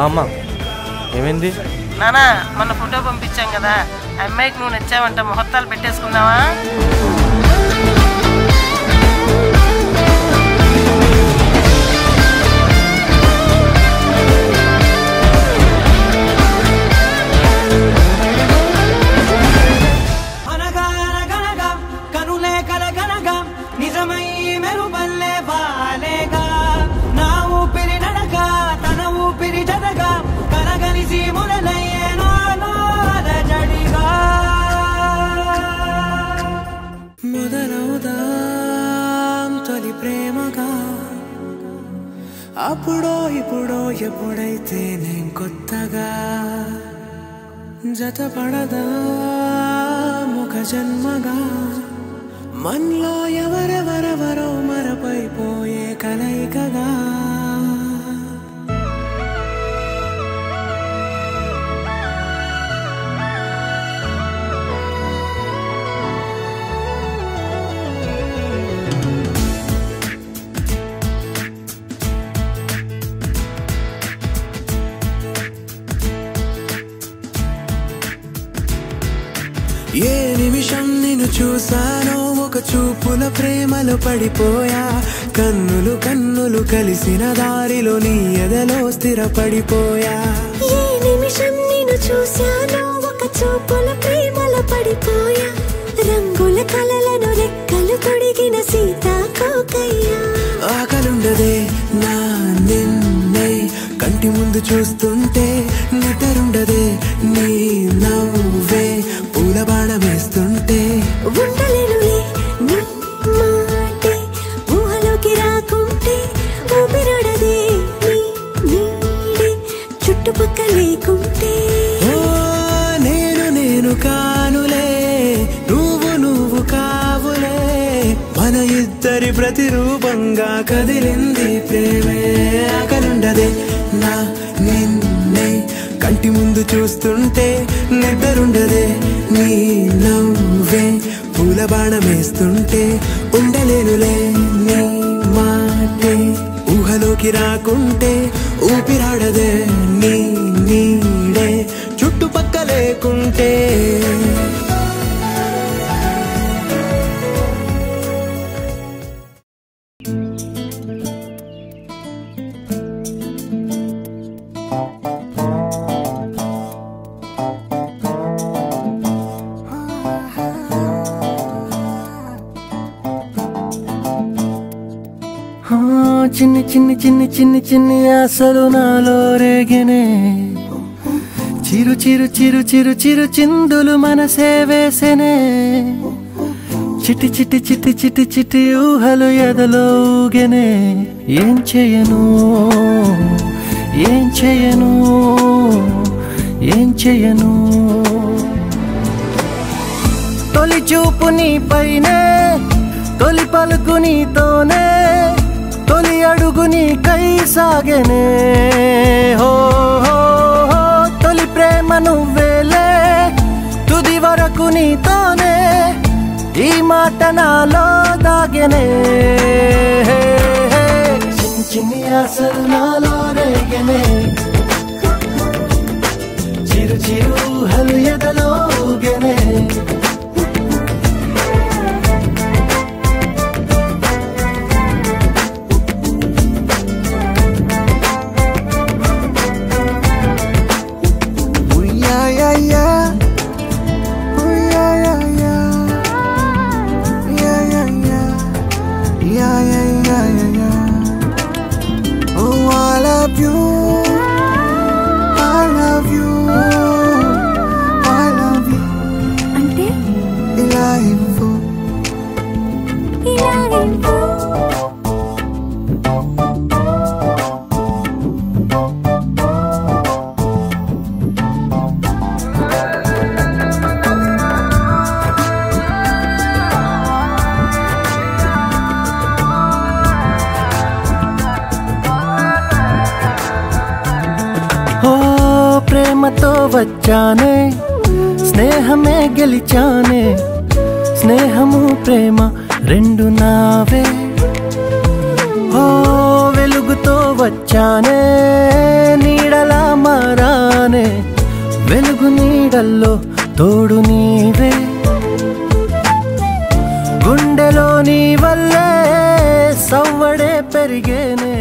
అమ్మా ఏమైంది నానా? మన ఫోటో పంపించాం కదా, అమ్మాయికి నువ్వు నచ్చావంట, ముహూర్తాలు పెట్టేసుకుందామా? అప్పుడో ఇప్పుడో ఎప్పుడైతే నేను కొత్తగా జతపడదా ముఖ జన్మగా మనలో ఎవరెవరెవరో మరపైపోయే కలయికగా ఏ నిమిషం నిన్ను చూసానో ఒక చూపుల ప్రేమలో పడిపోయా కన్నులు కన్నులు కలిసిన దారిలో నీ ఎదలో స్థిరపడిపోయా ఏ నిమిషం నిన్ను చూసానో ఒక చూపుల ప్రేమలో పడిపోయా రంగుల కలలను రెక్కలు తొడిగిన సీతాకోకయ్యా ఆకలుండదే నా నిన్నే కంటి ముందు చూస్తుంటే నిద్రుండదే నీ నవ్వే పూల బాణం వేస్తుంటే ఉండలేనులే నీ మాటే ఊహలోకి రాకుంటే ఊపిరాడదే నీ నీడే చుట్టుపక్క లేకుంటే నేను కానులే నువ్వు కావులే మన ఇద్దరి ప్రతిరూపంగా కదిలింది ప్రేమే ఆకలుండదే నా నిన్నే కంటి ముందు చూస్తుంటే నిద్రుండదే నీ నవ్వే పూల బాణం వేస్తుంటే ఉండలేనులే నీ మాటే ఊహలోకి రాకుంటే ఊపిరాడదే నీ నీడే చుట్టుపక్క లేకుంటే చిన్ని చిన్ని చిన్ని చిన్ని చిన్ని ఆశలు నాలో రేగినే చిరు చిరు చిరు చిరు చిరు చిందులు మనసే వేసెనే చిటి చిటి చిటి చిటి చిటి ఊహలు ఎదలో ఊగెనే ఏం చేయను ఏం చేయను ఏం చేయను తొలి చూపు నీ పైనే తొలి పలుకు నీతోనే తొలి అడుగు నీకై సాగెనే హో హో హో తొలి ప్రేమ నువ్వేలే తుది వరకు నీతోనే ఈ మాట నాలో దాగెనే చిన్ని చిన్ని ఆశలు నాలో రేగెనే చిరు చిరు ఊహలు ఎదలో ఊగెనే ప్రేమతో వచ్చానే స్నేహమే గెలిచానే స్నేహము ప్రేమ రెండు నావే ఓ వెలుగుతో వచ్చానే నీడలా కలల్లో తోడు నీవే గుండెలో నీ వల్లే సవ్వడే పెరిగేనే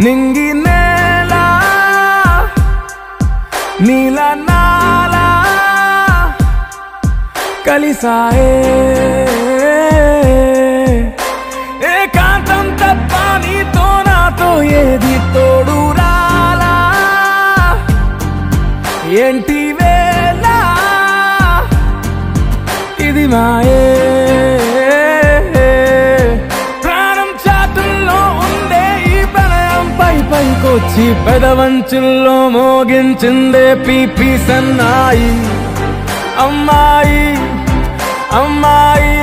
నింగి నేల నీల నాల కలిసాయే ఏకాంతం తప్ప నీతో నాతో ఏది తోడు రాలా ఏంటి వేళ ఇది మాయే పైకొచ్చి పెదవంచుల్లో మోగించిందే పీపీ సన్నాయి అమ్మాయి అమ్మాయి